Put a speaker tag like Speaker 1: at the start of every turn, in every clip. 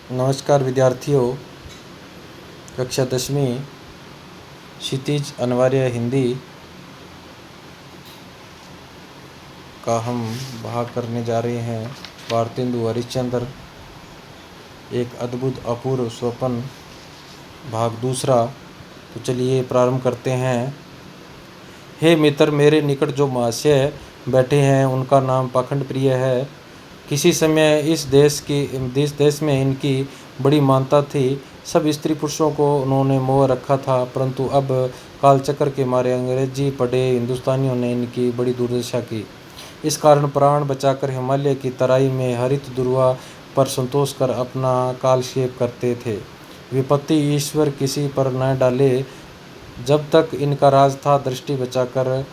Speaker 1: नमस्कार विद्यार्थियों, कक्षा 10वीं क्षितिज अनिवार्य हिंदी का हम भाग करने जा रहे हैं। भारतेंदु हरिश्चंद्र, एक अद्भुत अपूर्व स्वप्न, भाग दूसरा। तो चलिए प्रारंभ करते हैं। हे मित्र, मेरे निकट जो महाशय बैठे हैं उनका नाम पाखंड प्रिय है। किसी समय इस देश में इनकी बड़ी मान्यता थी। सब स्त्री पुरुषों को उन्होंने मोह रखा था, परंतु अब कालचक्र के मारे अंग्रेजी पढ़े हिंदुस्तानियों ने इनकी बड़ी दुर्दशा की। इस कारण प्राण बचाकर हिमालय की तराई में हरित दुर्वा पर संतोष कर अपना कालक्षेप करते थे। विपत्ति ईश्वर किसी पर न डाले। जब तक इनका राज था, दृष्टि बचाकर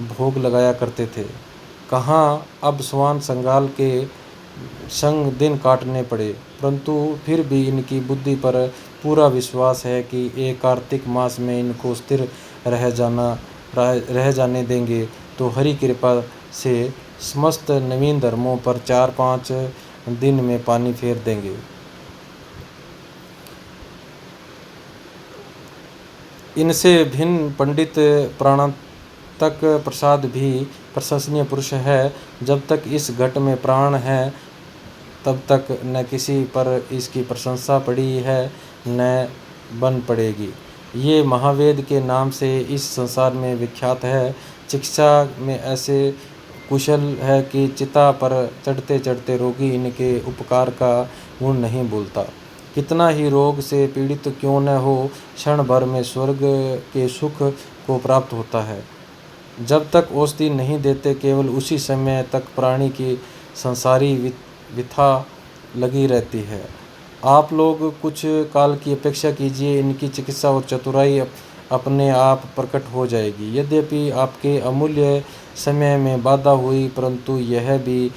Speaker 1: भोग लगाया करते थे। कहाँ अब स्वान संगाल के संग दिन काटने पड़े, परंतु फिर भी इनकी बुद्धि पर पूरा विश्वास है कि एक कार्तिक मास में इनको स्थिर रह जाने देंगे तो हरि कृपा से समस्त नवीन धर्मों पर 4-5 दिन में पानी फेर देंगे। इनसे भिन्न पंडित प्राणांतक प्रसाद भी प्रशंसनीय पुरुष है। जब तक इस घट में प्राण है तब तक न किसी पर इसकी प्रशंसा पड़ी है न बन पड़ेगी। ये महावेद के नाम से इस संसार में विख्यात है। चिकित्सा में ऐसे कुशल है कि चिता पर चढ़ते चढ़ते रोगी इनके उपकार का गुण नहीं भूलता। कितना ही रोग से पीड़ित क्यों न हो, क्षण भर में स्वर्ग के सुख को प्राप्त होता है। जब तक औषधि नहीं देते, केवल उसी समय तक प्राणी की संसारी विथा लगी रहती है। आप लोग कुछ काल की अपेक्षा कीजिए, इनकी चिकित्सा और चतुराई अपने आप प्रकट हो जाएगी। यद्यपि आपके अमूल्य समय में बाधा हुई, परंतु यह भी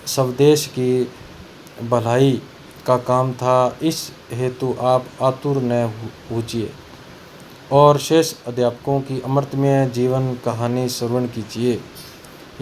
Speaker 1: स्वदेश की भलाई का काम था। इस हेतु आप आतुर न होइए और शेष अध्यापकों की अमृतमय जीवन कहानी श्रवण कीजिए।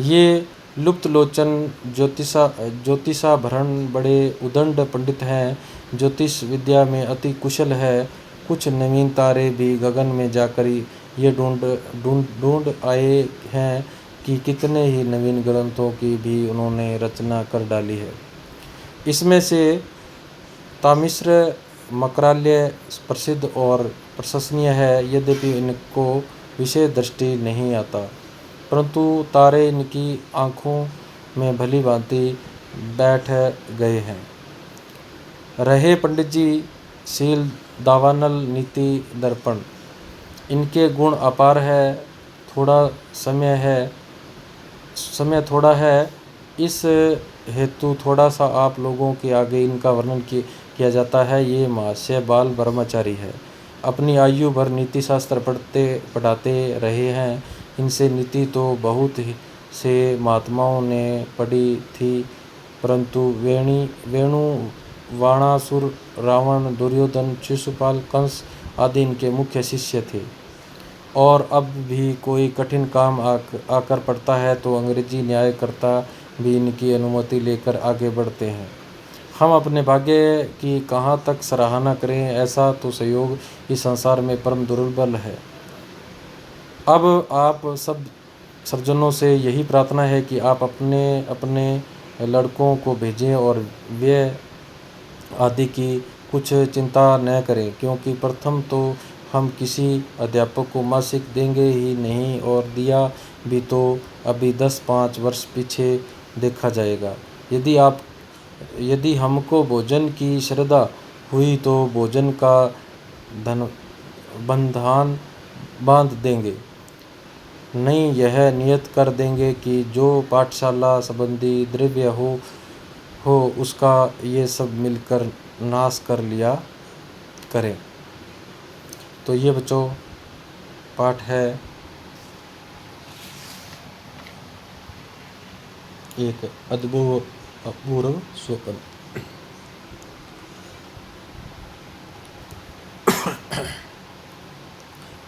Speaker 1: ये लुप्त लोचन ज्योतिषाभरण बड़े उदंड पंडित हैं। ज्योतिष विद्या में अति कुशल है। कुछ नवीन तारे भी गगन में जाकर ये ढूंढ आए हैं कि कितने ही नवीन ग्रंथों की भी उन्होंने रचना कर डाली है। इसमें से तामिश्र मकराल्य प्रसिद्ध और प्रशंसनीय है, यद्यपि इनको विषय दृष्टि नहीं आता, परंतु तारे इनकी आँखों में भली भांति बैठ गए हैं। रहे पंडित जी शील, दावानल, नीति, दर्पण, इनके गुण अपार है। समय थोड़ा है, इस हेतु थोड़ा सा आप लोगों के आगे इनका वर्णन किया जाता है। ये महाशय बाल ब्रह्मचारी है। अपनी आयु भर नीति शास्त्र पढ़ाते रहे हैं। इनसे नीति तो बहुत से महात्माओं ने पढ़ी थी, परंतु वेणु, वाणासुर, रावण, दुर्योधन, शिशुपाल, कंस आदि इनके मुख्य शिष्य थे। और अब भी कोई कठिन काम आकर पड़ता है तो अंग्रेजी न्यायकर्ता भी इनकी अनुमति लेकर आगे बढ़ते हैं। हम अपने भाग्य की कहाँ तक सराहना करें, ऐसा तो संयोग इस संसार में परम दुर्लभ है। अब आप सब सर्जनों से यही प्रार्थना है कि आप अपने अपने लड़कों को भेजें और व्यय आदि की कुछ चिंता न करें, क्योंकि प्रथम तो हम किसी अध्यापक को मासिक देंगे ही नहीं, और दिया भी तो अभी 10-5 वर्ष पीछे देखा जाएगा। यदि हमको भोजन की श्रद्धा हुई तो भोजन का बंधन बांध देंगे, नहीं यह नियत कर देंगे कि जो पाठशाला संबंधी द्रव्य हो उसका ये सब मिलकर नाश कर लिया करें। तो ये बच्चों पाठ है एक अद्भुत अपूर्व स्वप्न।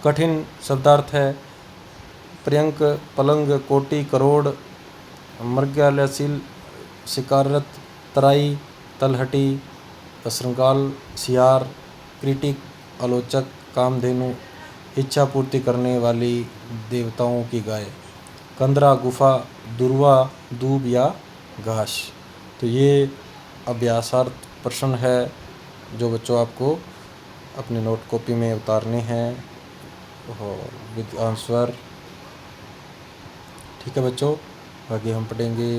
Speaker 1: कठिन शब्दार्थ है। पर्यंक, पलंग, कोटि, करोड़, मृगालयशील, शिकारत, तराई, तलहटी, कसरंगाल, सियार, क्रिटिक, आलोचक, कामधेनु, इच्छा पूर्ति करने वाली देवताओं की गाय, कंदरा, गुफा, दुर्वा, दूब या घास। तो ये अभ्यासार्थ प्रश्न है जो बच्चों आपको अपने नोट कॉपी में उतारने हैं और विद आंसर। ठीक है बच्चों, आगे हम पढ़ेंगे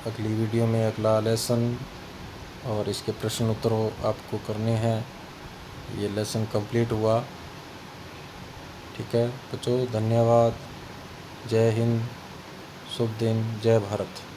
Speaker 1: अगली वीडियो में अगला लेसन और इसके प्रश्न उत्तर आपको करने हैं। ये लेसन कंप्लीट हुआ। ठीक है बच्चों, धन्यवाद। जय हिंद, शुभ दिन, जय भारत।